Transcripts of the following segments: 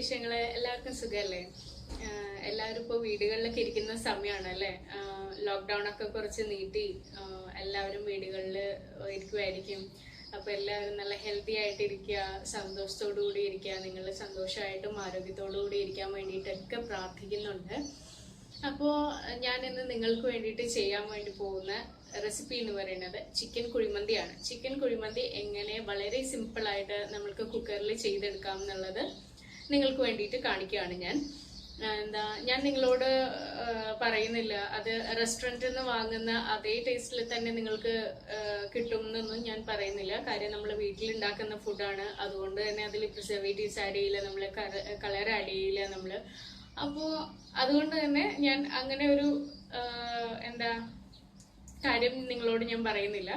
വിശേഷങ്ങള്? എല്ലാവർക്കും സുഖല്ലേ? എല്ലാവരും ഇപ്പോൾ വീടുകളിലൊക്കെ ഇരിക്കുന്ന സമയമാണ് അല്ലേ? ലോക്ക്ഡൗൺ ഒക്കെ കുറച്ച് നീട്ടി എല്ലാവരും വീടുകളിൽ ഇരിക്കുമായിരിക്കും. അപ്പോൾ എല്ലാവരും നല്ല ഹെൽത്തി ആയിട്ട് ഇരിക്കുക, സന്തോഷത്തോടു കൂടി ഇരിക്കുക, നിങ്ങൾ സന്തോഷമായിട്ടും ആരോഗ്യത്തോടു കൂടി ഇരിക്കാൻ വേണ്ടിയിട്ടൊക്കെ പ്രാർത്ഥിക്കുന്നുണ്ട്. അപ്പോൾ ഞാൻ ഇന്ന് നിങ്ങൾക്ക് വേണ്ടിയിട്ട് ചെയ്യാൻ വേണ്ടി പോകുന്ന റെസിപ്പി എന്ന് പറയുന്നത് ചിക്കൻ കുഴിമന്തിയാണ്. ചിക്കൻ കുഴിമന്തി എങ്ങനെ വളരെ സിമ്പിളായിട്ട് നമ്മൾക്ക് കുക്കറിൽ ചെയ്തെടുക്കാം എന്നുള്ളത് നിങ്ങൾക്ക് വേണ്ടിയിട്ട് കാണിക്കുകയാണ് ഞാൻ നിങ്ങളോട് പറയുന്നില്ല അത് റെസ്റ്റോറൻറ്റിൽ നിന്ന് വാങ്ങുന്ന അതേ ടേസ്റ്റിൽ തന്നെ നിങ്ങൾക്ക് കിട്ടും എന്നൊന്നും ഞാൻ പറയുന്നില്ല. കാര്യം നമ്മൾ വീട്ടിലുണ്ടാക്കുന്ന ഫുഡാണ്, അതുകൊണ്ട് തന്നെ അതിൽ പ്രിസർവേറ്റീവ്സ് ആഡ് ചെയ്യില്ല, നമ്മൾ കളർ ആഡ് ചെയ്യില്ല നമ്മൾ. അപ്പോൾ അതുകൊണ്ട് തന്നെ ഞാൻ അങ്ങനെ ഒരു കാര്യം നിങ്ങളോട് ഞാൻ പറയുന്നില്ല.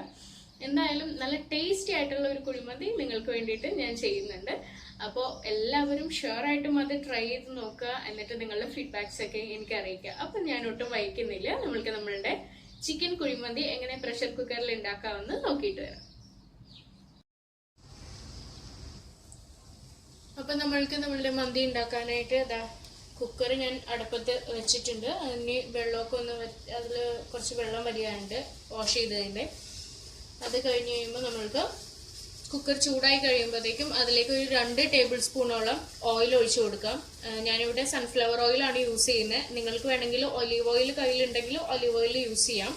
എന്തായാലും നല്ല ടേസ്റ്റി ആയിട്ടുള്ള ഒരു കുഴിമന്തി നിങ്ങൾക്ക് വേണ്ടിയിട്ട് ഞാൻ ചെയ്യുന്നുണ്ട്. അപ്പോൾ എല്ലാവരും ഷുവർ ആയിട്ടും അത് ട്രൈ ചെയ്ത് നോക്കുക, എന്നിട്ട് നിങ്ങളുടെ ഫീഡ്ബാക്സ് ഒക്കെ എനിക്ക് അറിയിക്കുക. അപ്പം ഞാൻ ഒട്ടും വൈകുന്നില്ല, നമ്മൾക്ക് നമ്മളുടെ ചിക്കൻ കുഴിമന്തി എങ്ങനെ പ്രഷർ കുക്കറിൽ ഉണ്ടാക്കാമെന്ന് നോക്കിയിട്ട് വരാം. അപ്പം നമ്മൾക്ക് നമ്മളുടെ മന്തി ഉണ്ടാക്കാനായിട്ട് കുക്കർ ഞാൻ അടുപ്പത്ത് വെച്ചിട്ടുണ്ട്. അതിന് വെള്ളമൊക്കെ അതിൽ കുറച്ച് വെള്ളം വരികയുണ്ട് വാഷ് ചെയ്തതിൻ്റെ. അത് കഴിഞ്ഞ് കഴിയുമ്പോൾ നമ്മൾക്ക് കുക്കർ ചൂടായി കഴിയുമ്പോഴത്തേക്കും അതിലേക്ക് ഒരു 2 ടേബിൾ സ്പൂണോളം ഓയിൽ ഒഴിച്ചു കൊടുക്കാം. ഞാനിവിടെ സൺഫ്ലവർ ഓയിലാണ് യൂസ് ചെയ്യുന്നത്. നിങ്ങൾക്ക് വേണമെങ്കിൽ ഒലീവ് ഓയിൽ കയ്യിലുണ്ടെങ്കിൽ ഒലീവ് ഓയിൽ യൂസ് ചെയ്യാം.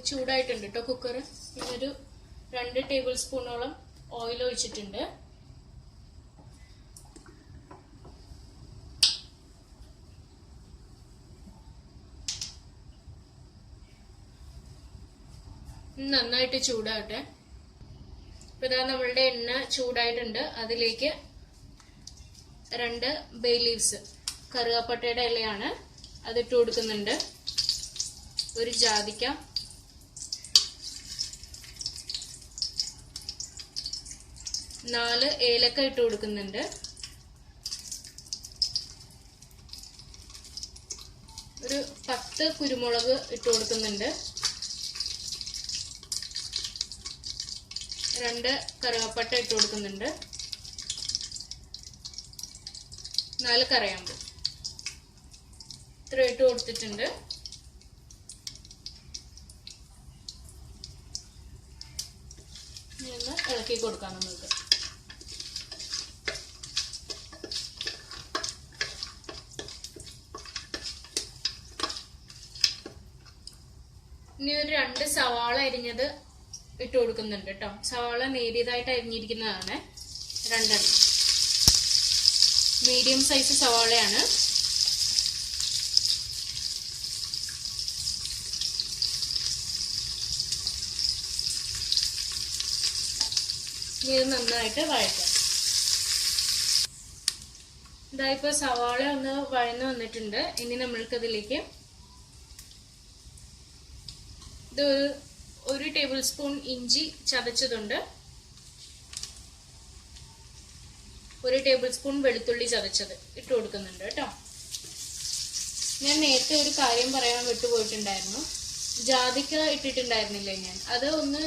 ചൂടായിട്ടുണ്ട് കേട്ടോ കുക്കർ. ഇതൊരു 2 ടേബിൾ സ്പൂണോളം ഓയിൽ ഒഴിച്ചിട്ടുണ്ട്. നന്നായിട്ട് ചൂടാകട്ടെ. ഇപ്പൊ ഇതാ നമ്മളുടെ എണ്ണ ചൂടായിട്ടുണ്ട്. അതിലേക്ക് 2 ബേ ലീവ്സ്, കറുകാപ്പട്ടയുടെ ഇലയാണ്, അതിട്ട് കൊടുക്കുന്നുണ്ട്. ഒരു ജാതിക്ക, 4 ഏലക്ക ഇട്ട് കൊടുക്കുന്നുണ്ട്. ഒരു 10 കുരുമുളക് ഇട്ട് കൊടുക്കുന്നുണ്ട്. 2 കറുവാപ്പട്ട ഇട്ട് കൊടുക്കുന്നുണ്ട്. 4 കറയാമ്പൂ ഇത്ര ഇട്ട് കൊടുത്തിട്ടുണ്ട്. ഒന്ന് ഇളക്കി കൊടുക്കാം നമുക്ക്. ഇനി ഒരു 2 സവാള അരിഞ്ഞത് ഇട്ട് കൊടുക്കുന്നുണ്ട് കേട്ടോ. സവാള നേരിയതായിട്ട് അരിഞ്ഞിരിക്കുന്നതാണ്. 2 മീഡിയം സൈസ് സവാളയാണ്. ഇത് നന്നായിട്ട് വഴറ്റാം. ഇതായിപ്പോ സവാള ഒന്ന് വഴന്നു വന്നിട്ടുണ്ട്. ഇനി നമ്മൾക്കതിലേക്ക് ഇത് 1 ടേബിൾ സ്പൂൺ ഇഞ്ചി ചതച്ചതുണ്ട്, 1 ടേബിൾ സ്പൂൺ വെളുത്തുള്ളി ചതച്ചത് ഇട്ട് കൊടുക്കുന്നുണ്ട് കേട്ടോ. ഞാൻ നേരത്തെ ഒരു കാര്യം പറയാൻ വിട്ടുപോയിട്ടുണ്ടായിരുന്നു. ജാതിക്ക ഇട്ടിട്ടുണ്ടായിരുന്നില്ലേ ഞാൻ, അത് ഒന്ന്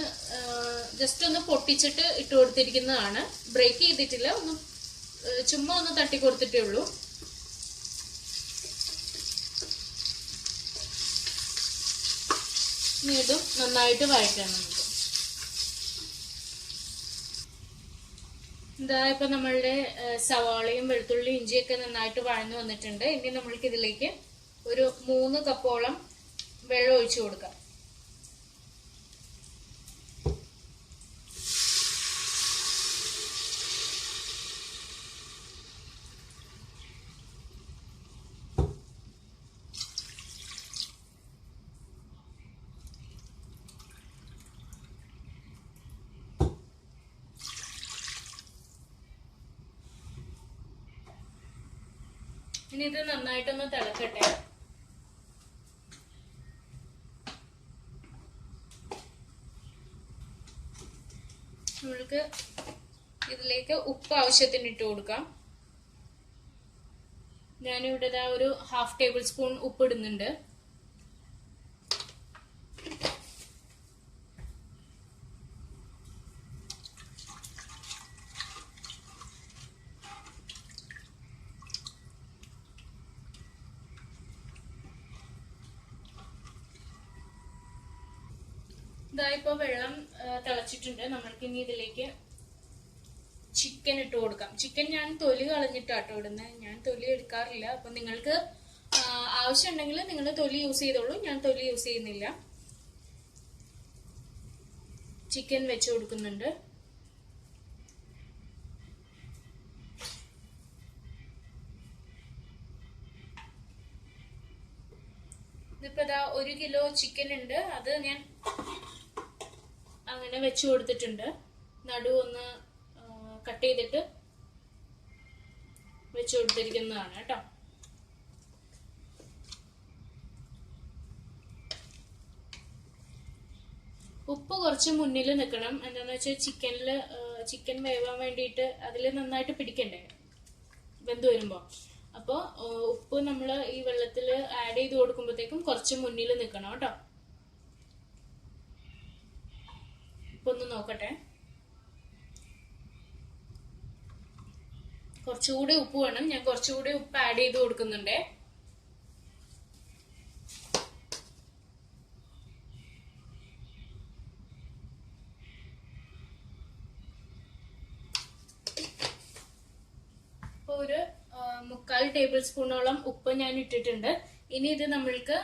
ജസ്റ്റ് ഒന്ന് പൊട്ടിച്ചിട്ട് ഇട്ട് കൊടുത്തിരിക്കുന്നതാണ്. ബ്രേക്ക് ചെയ്തിട്ടില്ല, ചുമ്മാ ഒന്ന് തട്ടി കൊടുത്തിട്ടേ ഉള്ളൂ. ഇതും നന്നായിട്ട് വഴറ്റണം നമുക്ക്. എന്താ ഇപ്പൊ നമ്മളുടെ സവാളയും വെളുത്തുള്ളി ഇഞ്ചിയൊക്കെ നന്നായിട്ട് വഴന്നു വന്നിട്ടുണ്ട്. ഇനി നമ്മൾക്ക് ഇതിലേക്ക് ഒരു 3 കപ്പോളം വെള്ളം ഒഴിച്ചു കൊടുക്കാം. ഇനി ഇത് നന്നായിട്ടൊന്ന് തിളക്കട്ടെ. നമ്മൾക്ക് ഇതിലേക്ക് ഉപ്പ് ആവശ്യത്തിന് ഇട്ട് കൊടുക്കാം. ഞാനിവിടെ ഒരു 1/2 ടേബിൾ സ്പൂൺ ഉപ്പ് ഇടുന്നുണ്ട്. ഇതായിപ്പോ വെള്ളം തിളച്ചിട്ടുണ്ട്. നമ്മൾക്ക് ഇനി ഇതിലേക്ക് ചിക്കൻ ഇട്ട് കൊടുക്കാം. ചിക്കൻ ഞാൻ തൊലി കളഞ്ഞിട്ടാട്ടോ ഇടുന്നത്, ഞാൻ തൊലി എടുക്കാറില്ല. അപ്പൊ നിങ്ങൾക്ക് ആവശ്യം ഉണ്ടെങ്കിൽ നിങ്ങൾ തൊലി യൂസ് ചെയ്തോളൂ, ഞാൻ തൊലി യൂസ് ചെയ്യുന്നില്ല. ചിക്കൻ വെച്ച് കൊടുക്കുന്നുണ്ട്. ഇതിപ്പോ 1 കിലോ ചിക്കൻ ഉണ്ട്. അത് ഞാൻ അങ്ങനെ വെച്ചു കൊടുത്തിട്ടുണ്ട്. നടു ഒന്ന് കട്ട് ചെയ്തിട്ട് വെച്ചു കൊടുത്തിരിക്കുന്നതാണ് കേട്ടോ. ഉപ്പ് കുറച്ച് മുന്നിൽ നിൽക്കണം. എന്താന്ന് വെച്ചാൽ ചിക്കൻ വേവാൻ വേണ്ടിയിട്ട് അതിൽ നന്നായിട്ട് പിടിക്കണ്ടേ വെന്ത് വരുമ്പോ. അപ്പൊ ഉപ്പ് നമ്മൾ ഈ വെള്ളത്തിൽ ആഡ് ചെയ്ത് കൊടുക്കുമ്പോഴത്തേക്കും കുറച്ച് മുന്നിൽ നിൽക്കണം കേട്ടോ. ഇപ്പൊ ഒന്ന് നോക്കട്ടെ. കുറച്ചുകൂടി ഉപ്പ് വേണം. ഞാൻ കുറച്ചുകൂടി ഉപ്പ് ആഡ് ചെയ്ത് കൊടുക്കുന്നുണ്ടേ. ഇപ്പൊ ഒരു 3/4 ടേബിൾ സ്പൂണോളം ഉപ്പ് ഞാൻ ഇട്ടിട്ടുണ്ട്. ഇനി ഇത് നമ്മൾക്ക്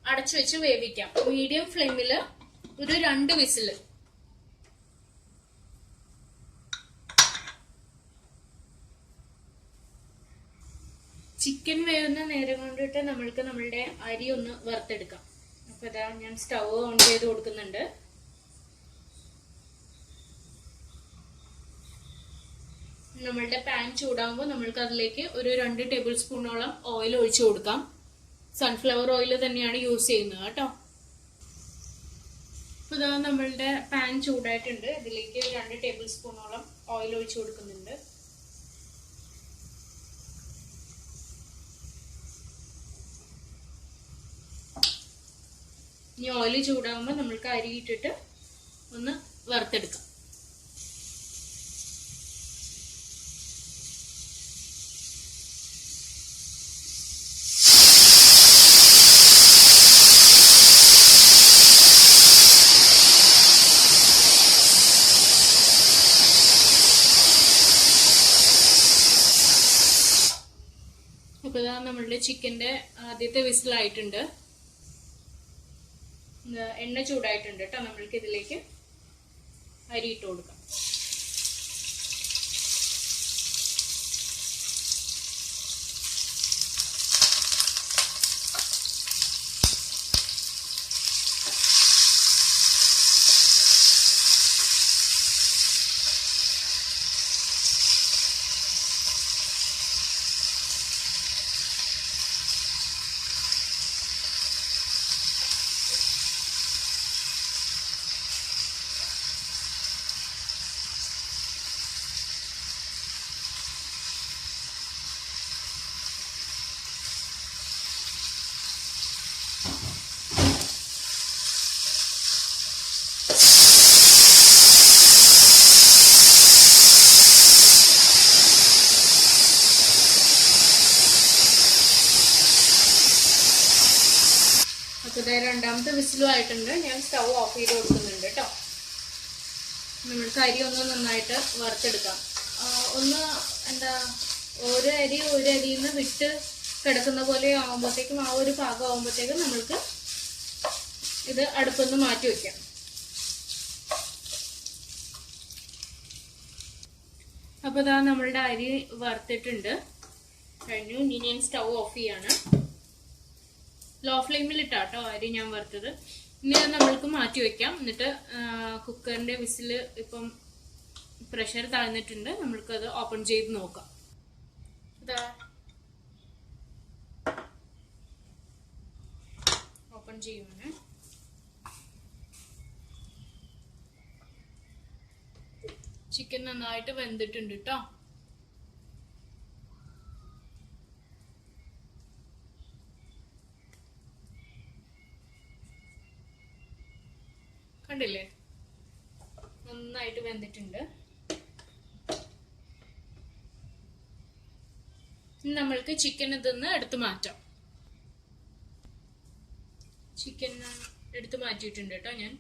അടച്ചു വെച്ച് വേവിക്കാം. മീഡിയം ഫ്ലെയിമിൽ ഒരു 2 വിസില്. ചിക്കൻ വേവുന്ന നേരം കൊണ്ടിട്ട് നമ്മൾക്ക് നമ്മളുടെ അരി ഒന്ന് വറുത്തെടുക്കാം. അപ്പൊ ഇതാ ഞാൻ സ്റ്റൗ ഓൺ ചെയ്ത് കൊടുക്കുന്നുണ്ട്. നമ്മളുടെ പാൻ ചൂടാകുമ്പോൾ നമ്മൾക്ക് അതിലേക്ക് ഒരു 2 ടേബിൾ സ്പൂണോളം ഓയിൽ ഒഴിച്ചു കൊടുക്കാം. സൺഫ്ലവർ ഓയിൽ തന്നെയാണ് യൂസ് ചെയ്യുന്നത് കേട്ടോ. ഇപ്പൊ ഇതാ നമ്മളുടെ പാൻ ചൂടായിട്ടുണ്ട്. ഇതിലേക്ക് 2 ടേബിൾ സ്പൂണോളം ഓയിൽ ഒഴിച്ചു കൊടുക്കുന്നുണ്ട്. ഇനി ഓയിൽ ചൂടാകുമ്പോൾ നമ്മൾക്ക് അരി ഇട്ടിട്ട് ഒന്ന് വറുത്തെടുക്കാം. ഇപ്പൊ ഇതാ നമ്മളുടെ ചിക്കന്റെ ആദ്യത്തെ വിസിലായിട്ടുണ്ട്. എണ്ണ ചൂടായിട്ടുണ്ട് കേട്ടോ. നമ്മൾക്ക് ഇതിലേക്ക് അരി ഇട്ട് കൊടുക്കാം. അപ്പൊ ഇതാ രണ്ടാമത്തെ വിസിലും ആയിട്ടുണ്ട്. ഞാൻ സ്റ്റൗ ഓഫ് ചെയ്ത് കൊടുക്കുന്നുണ്ട് കേട്ടോ. നമ്മൾക്ക് അരി ഒന്ന് നന്നായിട്ട് വറുത്തെടുക്കാം. ഒന്ന് ഒരു അരിയിൽ നിന്ന് വിട്ട് കിടക്കുന്ന പോലെ ആകുമ്പോഴത്തേക്കും, ആ ഒരു പാകം ആകുമ്പോഴത്തേക്കും നമ്മൾക്ക് ഇത് അടുപ്പൊന്ന് മാറ്റി വെക്കാം. അപ്പൊ ഇതാ നമ്മളുടെ അരി വറുത്തിട്ടുണ്ട് കഴിഞ്ഞു. ഇനി ഞാൻ സ്റ്റൗ ഓഫ് ചെയ്യാണ്. ലോ ഫ്ലെയിമിൽ ഇട്ടാട്ടോ അരി ഞാൻ വറുത്തത്. ഇനി അത് നമ്മൾക്ക് മാറ്റി വെക്കാം. എന്നിട്ട് കുക്കറിന്റെ വിസില് ഇപ്പം പ്രഷർ താഴ്ന്നിട്ടുണ്ട്. നമ്മൾക്കത് ഓപ്പൺ ചെയ്ത് നോക്കാം. ഇതാ ഓപ്പൺ ചെയ്യുവാണ്. ചിക്കൻ നന്നായിട്ട് വെന്തിട്ടുണ്ട് കേട്ടോ. കണ്ടില്ലേ, നന്നായിട്ട് വെന്തിട്ടുണ്ട്. നമ്മൾക്ക് ചിക്കൻ ഇതൊന്ന് എടുത്തു മാറ്റാം. ചിക്കൻ എടുത്തു മാറ്റിയിട്ടുണ്ട് കേട്ടോ ഞാൻ.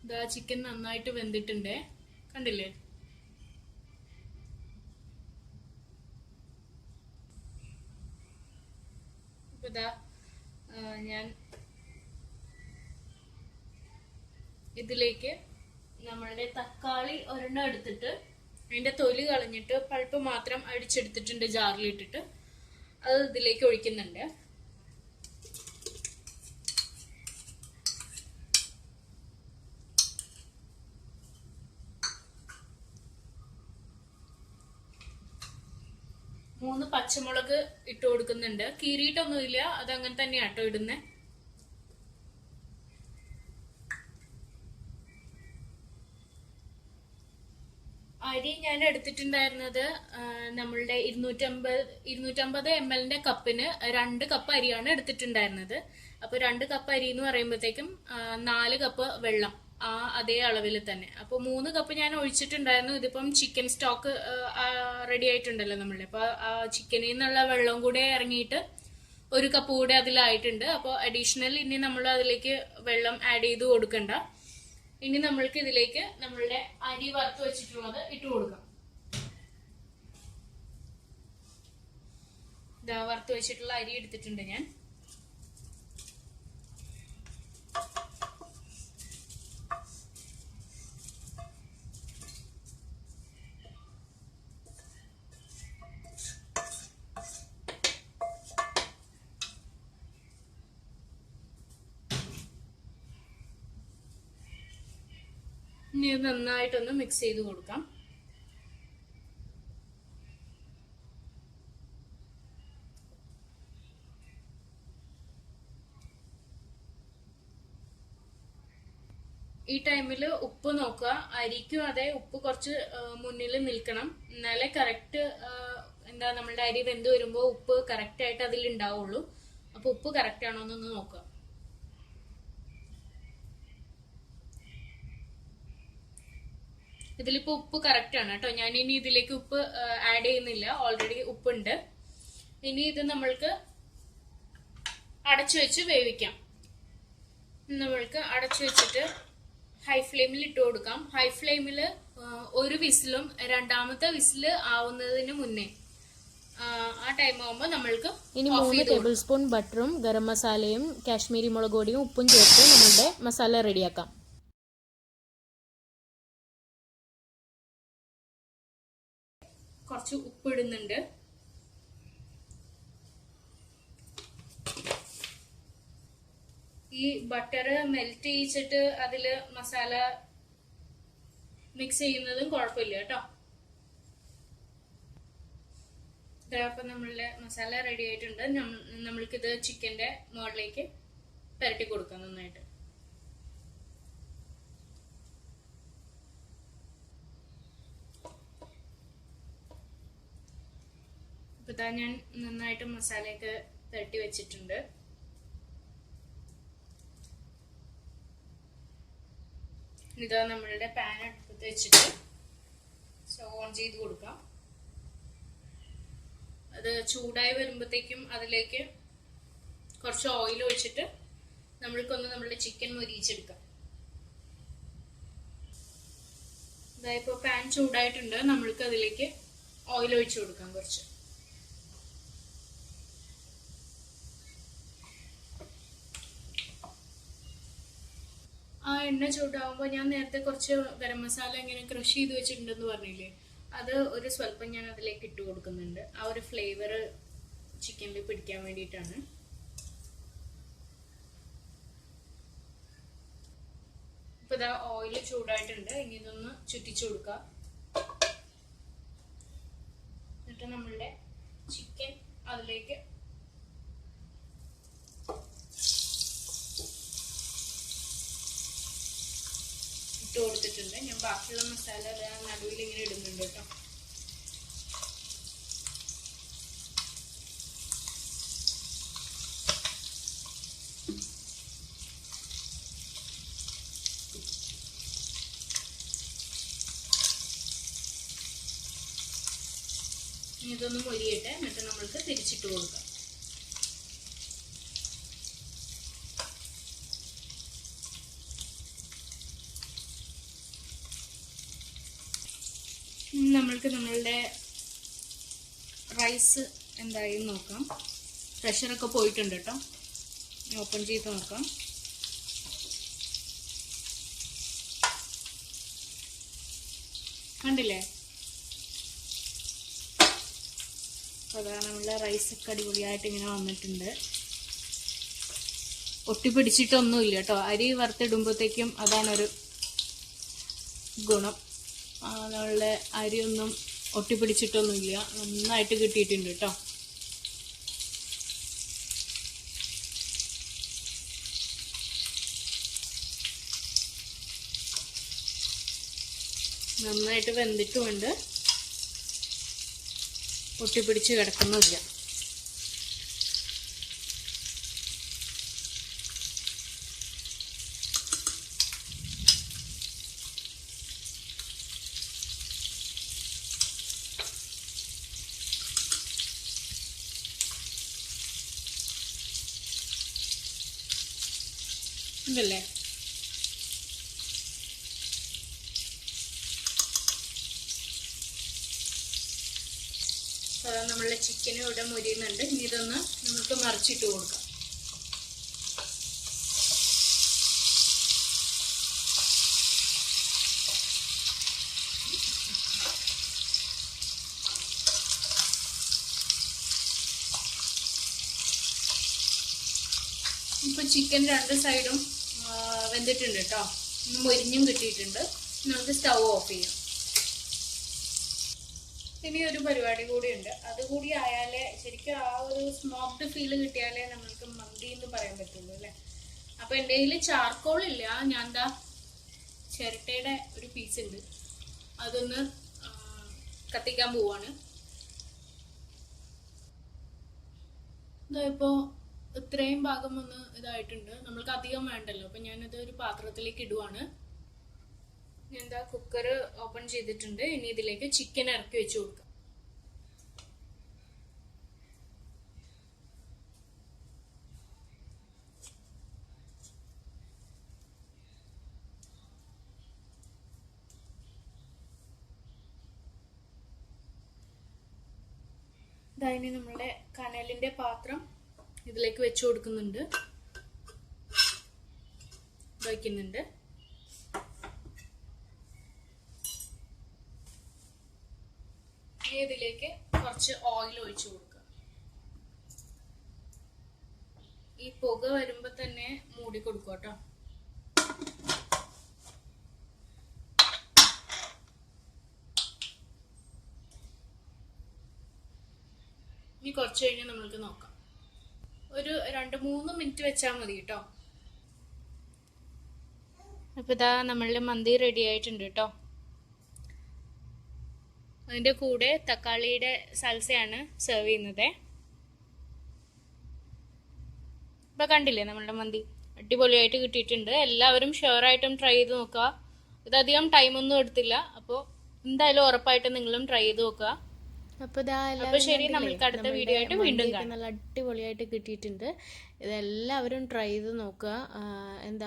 ഇതാ ചിക്കൻ നന്നായിട്ട് വെന്തിട്ടുണ്ട്, കണ്ടില്ലേ. ഇപ്പൊ ഇതാ ഞാൻ ഇതിലേക്ക് നമ്മളുടെ തക്കാളി ഒരെണ്ണം എടുത്തിട്ട് അതിന്റെ തൊലി കളഞ്ഞിട്ട് പൾപ്പ് മാത്രം അടിച്ചെടുത്തിട്ടുണ്ട് ജാറിലിട്ടിട്ട്. അത് ഇതിലേക്ക് ഒഴിക്കുന്നുണ്ട്. മൂന്ന് പച്ചമുളക് ഇട്ട് കൊടുക്കുന്നുണ്ട്. കീറിയിട്ടൊന്നുമില്ല, അതങ്ങനെ തന്നെയാട്ടോ ഇടുന്നേ. അരി ഞാൻ എടുത്തിട്ടുണ്ടായിരുന്നത് നമ്മളുടെ 250 ml കപ്പിന് 2 കപ്പ് അരിയാണ് എടുത്തിട്ടുണ്ടായിരുന്നത്. അപ്പൊ 2 കപ്പ് അരി എന്ന് പറയുമ്പോഴത്തേക്കും 4 കപ്പ് വെള്ളം, അതേ അളവിൽ തന്നെ. അപ്പൊ 3 കപ്പ് ഞാൻ ഒഴിച്ചിട്ടുണ്ടായിരുന്നു. ഇതിപ്പം ചിക്കൻ സ്റ്റോക്ക് റെഡി ആയിട്ടുണ്ടല്ലോ നമ്മളുടെ. അപ്പൊ ചിക്കനിൽ നിന്നുള്ള വെള്ളം കൂടെ ഇറങ്ങിയിട്ട് 1 കപ്പ് കൂടെ അതിലായിട്ടുണ്ട്. അപ്പോൾ അഡീഷണൽ ഇനി നമ്മൾ അതിലേക്ക് വെള്ളം ആഡ് ചെയ്ത് കൊടുക്കണ്ട. ഇനി നമ്മൾക്ക് ഇതിലേക്ക് നമ്മളുടെ അരി വറുത്ത് വെച്ചിട്ടുള്ളത് ഇട്ട് കൊടുക്കാം. ഇതാ വറുത്ത് വെച്ചിട്ടുള്ള അരി എടുത്തിട്ടുണ്ട് ഞാൻ. ഇനി ഇത് നന്നായിട്ടൊന്ന് മിക്സ് ചെയ്ത് കൊടുക്കാം. ഈ ടൈമിൽ ഉപ്പ് നോക്കുക. അരിക്കും അതെ, ഉപ്പ് കുറച്ച് മുന്നിൽ നിൽക്കണം, എന്നാലേ കറക്റ്റ് നമ്മളുടെ അരി വെന്ത് വരുമ്പോ ഉപ്പ് കറക്റ്റ് ആയിട്ട് അതിൽ ഉണ്ടാവുള്ളൂ. അപ്പൊ ഉപ്പ് കറക്റ്റ് ആണോ എന്നൊന്ന് നോക്കുക. ഇതിലിപ്പോ ഉപ്പ് കറക്റ്റ് ആണ് കേട്ടോ. ഞാൻ ഇനി ഇതിലേക്ക് ഉപ്പ് ആഡ് ചെയ്യുന്നില്ല, ഓൾറെഡി ഉപ്പുണ്ട്. ഇനി ഇത് നമ്മൾക്ക് അടച്ചു വെച്ച് വേവിക്കാം. നമ്മൾക്ക് അടച്ചു വെച്ചിട്ട് ഹൈ ഫ്ലെയിമിൽ ഇട്ട് കൊടുക്കാം. ഹൈ ഫ്ലെയിമിൽ 1 വിസിലും 2ാമത്തെ വിസില് ആവുന്നതിന് മുന്നേ ആ ടൈം ആവുമ്പോൾ നമ്മൾക്ക് ഇനി 3 ടേബിൾ സ്പൂൺ ബട്ടറും ഗരം മസാലയും കാശ്മീരി മുളക് പൊടിയും ഉപ്പും ചേർത്ത് നമ്മളുടെ മസാല റെഡിയാക്കാം. കുറച്ച് ഉപ്പ് ഇടുന്നുണ്ട്. ഈ ബട്ടർ മെൽറ്റ് ചെയ്യിച്ചിട്ട് അതില് മസാല മിക്സ് ചെയ്യുന്നതും കുഴപ്പമില്ല കേട്ടോ. ഇതപ്പൊ നമ്മളുടെ മസാല റെഡി ആയിട്ടുണ്ട്. നമ്മൾക്കിത് ചിക്കന്റെ മുകളിലേക്ക് പുരട്ടി കൊടുക്കാം നന്നായിട്ട്. ഇപ്പൊ ഇതാ ഞാൻ നന്നായിട്ട് മസാലയൊക്കെ പുരട്ടി വെച്ചിട്ടുണ്ട്. ഇതാ നമ്മളുടെ പാൻ അടുപ്പത്ത് വെച്ചിട്ട് സ്റ്റവ് ഓൺ ചെയ്ത് കൊടുക്കാം. അത് ചൂടായി വരുമ്പോഴത്തേക്കും അതിലേക്ക് കുറച്ച് ഓയിൽ ഒഴിച്ചിട്ട് നമ്മൾക്കൊന്ന് നമ്മളുടെ ചിക്കൻ മൊരിയിച്ചെടുക്കാം. ഇതായിപ്പോ പാൻ ചൂടായിട്ടുണ്ട്. നമ്മൾക്ക് അതിലേക്ക് ഓയിൽ ഒഴിച്ചു കൊടുക്കാം കുറച്ച്. ആ എണ്ണ ചൂടാവുമ്പോൾ ഞാൻ നേരത്തെ കുറച്ച് ഗരം മസാല ഇങ്ങനെ ക്രഷ് ചെയ്ത് വെച്ചിട്ടുണ്ടെന്ന് പറഞ്ഞില്ലേ, അത് ഒരു സ്വല്പം ഞാൻ അതിലേക്ക് ഇട്ട് കൊടുക്കുന്നുണ്ട്. ആ ഒരു ഫ്ലേവർ ചിക്കനിൽ പിടിക്കാൻ വേണ്ടിയിട്ടാണ്. ഇപ്പൊ ഇതാ ഓയിൽ ചൂടായിട്ടുണ്ട്. ഇനി ഇതൊന്ന് ചുറ്റിച്ചു കൊടുക്കാം. എന്നിട്ട് നമ്മളുടെ ചിക്കൻ അതിലേക്ക് ഇട്ട് കൊടുത്തിട്ടുണ്ട്. ഞാൻ ബാക്കിയുള്ള മസാല നടുവിൽ ഇങ്ങനെ ഇടുന്നുണ്ട് കേട്ടോ. ഇതൊന്ന് മൊരിയട്ടെ, എന്നിട്ട് നമ്മൾക്ക് തിരിച്ചിട്ട് കൊടുക്കാം. നമ്മൾക്ക് നമ്മളുടെ റൈസ് എന്തായി നോക്കാം. പ്രഷറൊക്കെ പോയിട്ടുണ്ട് കേട്ടോ. ഓപ്പൺ ചെയ്ത് നോക്കാം. കണ്ടില്ലേ? അതാ നമ്മളുടെ റൈസൊക്കെ അടിപൊളിയായിട്ട് ഇങ്ങനെ വന്നിട്ടുണ്ട്. ഒട്ടിപ്പിടിച്ചിട്ടൊന്നുമില്ല കേട്ടോ. അരി വറുത്തിടുമ്പോഴത്തേക്കും അതാണൊരു ഗുണം. നമ്മളുടെ അരിയൊന്നും ഒട്ടിപ്പിടിച്ചിട്ടൊന്നുമില്ല, നന്നായിട്ട് കിട്ടിയിട്ടുണ്ട് കേട്ടോ. നന്നായിട്ട് വെന്തിട്ടുമുണ്ട്, ഒട്ടിപ്പിടിച്ച് കിടക്കുന്നില്ല. ഉണ്ടല്ലേ? നമ്മളുടെ ചിക്കനും ഇവിടെ മുരിയുന്നുണ്ട്. ഇനി ഇതൊന്ന് നമുക്ക് മറിച്ചിട്ട് കൊടുക്കാം. ഇപ്പൊ ചിക്കൻ രണ്ട് സൈഡും വെന്തിട്ടുണ്ട് കേട്ടോ. മൊരിഞ്ഞും കിട്ടിയിട്ടുണ്ട്. നമുക്ക് സ്റ്റൗ ഓഫ് ചെയ്യാം. ഇനി ഒരു പരിപാടി കൂടിയുണ്ട്. അതുകൂടി ആയാലേ ശരിക്കും ആ ഒരു സ്മോക്ഡ് ഫീല് കിട്ടിയാലേ നമ്മൾക്ക് മന്തി എന്ന് പറയാൻ പറ്റുള്ളൂ അല്ലേ. അപ്പൊ എൻ്റെ കയ്യിൽ ചാർക്കോൾ ഇല്ല. ഞാൻ എന്താ ചിരട്ടയുടെ ഒരു പീസ് ഉണ്ട്, അതൊന്ന് കത്തിക്കാൻ പോവാണ്. ഇപ്പോ ഇത്രയും ഭാഗം ഒന്ന് ഇതായിട്ടുണ്ട്. നമ്മൾക്ക് അധികം വേണ്ടല്ലോ. അപ്പൊ ഞാനത് ഒരു പാത്രത്തിലേക്ക് ഇടുവാണ്. ഞാൻ എന്താ കുക്കർ ഓപ്പൺ ചെയ്തിട്ടുണ്ട്. ഇനി ഇതിലേക്ക് ചിക്കൻ ഇറക്കി വെച്ച് കൊടുക്കാം. ഇനി നമ്മളുടെ കനലിന്റെ പാത്രം ഇതിലേക്ക് വെച്ച് കൊടുക്കുന്നുണ്ട്, വയ്ക്കുന്നുണ്ട്. ഇതിലേക്ക് കുറച്ച് ഓയിൽ ഒഴിച്ചു കൊടുക്കുക. ഈ പുക വരുമ്പോ തന്നെ മൂടി കൊടുക്കുക കേട്ടോ. ഇനി കുറച്ച് കഴിഞ്ഞ് നമ്മൾക്ക് നോക്കാം. ഒരു 2-3 മിനിറ്റ് വെച്ചാൽ മതി കേട്ടോ. അപ്പൊ ഇതാ നമ്മളുടെ മന്തി റെഡി ആയിട്ടുണ്ട് കേട്ടോ. അതിന്റെ കൂടെ തക്കാളിയുടെ സൽസയാണ് സെർവ് ചെയ്യുന്നത്. ഇപ്പൊ കണ്ടില്ലേ നമ്മളുടെ മന്തി അടിപൊളിയായിട്ട് കിട്ടിയിട്ടുണ്ട്. എല്ലാവരും ഷുവറായിട്ടും ട്രൈ ചെയ്ത് നോക്കുക. ഇതധികം ടൈമൊന്നും എടുത്തില്ല. അപ്പോൾ എന്തായാലും ഉറപ്പായിട്ടും നിങ്ങളും ട്രൈ ചെയ്ത് നോക്കുക. അപ്പോൾ ശരി, നമ്മൾക്ക് അടുത്ത വീഡിയോ ആയിട്ട് വീണ്ടും കാണാം. നല്ല അടിപൊളിയായിട്ട് കിട്ടിയിട്ടുണ്ട്. ഇതെല്ലാവരും ട്രൈ ചെയ്ത് നോക്കുക.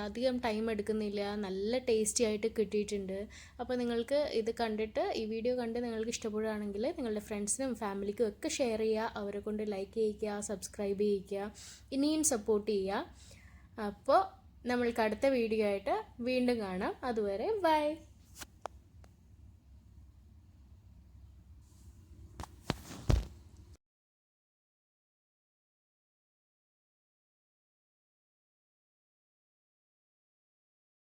അധികം ടൈം എടുക്കുന്നില്ല, നല്ല ടേസ്റ്റി ആയിട്ട് കിട്ടിയിട്ടുണ്ട്. അപ്പോൾ നിങ്ങൾക്ക് ഇത് കണ്ടിട്ട്, ഈ വീഡിയോ കണ്ട് നിങ്ങൾക്ക് ഇഷ്ടപ്പെടുകയാണെങ്കിൽ നിങ്ങളുടെ ഫ്രണ്ട്സിനും ഫാമിലിക്കും ഒക്കെ ഷെയർ ചെയ്യുക. അവരെ കൊണ്ട് ലൈക്ക് ചെയ്യിക്കുക, സബ്സ്ക്രൈബ് ചെയ്യിക്കുക, ഇനിയും സപ്പോർട്ട് ചെയ്യുക. അപ്പോൾ നമ്മൾക്ക് അടുത്ത വീഡിയോ ആയിട്ട് വീണ്ടും കാണാം. അതുവരെ ബൈ.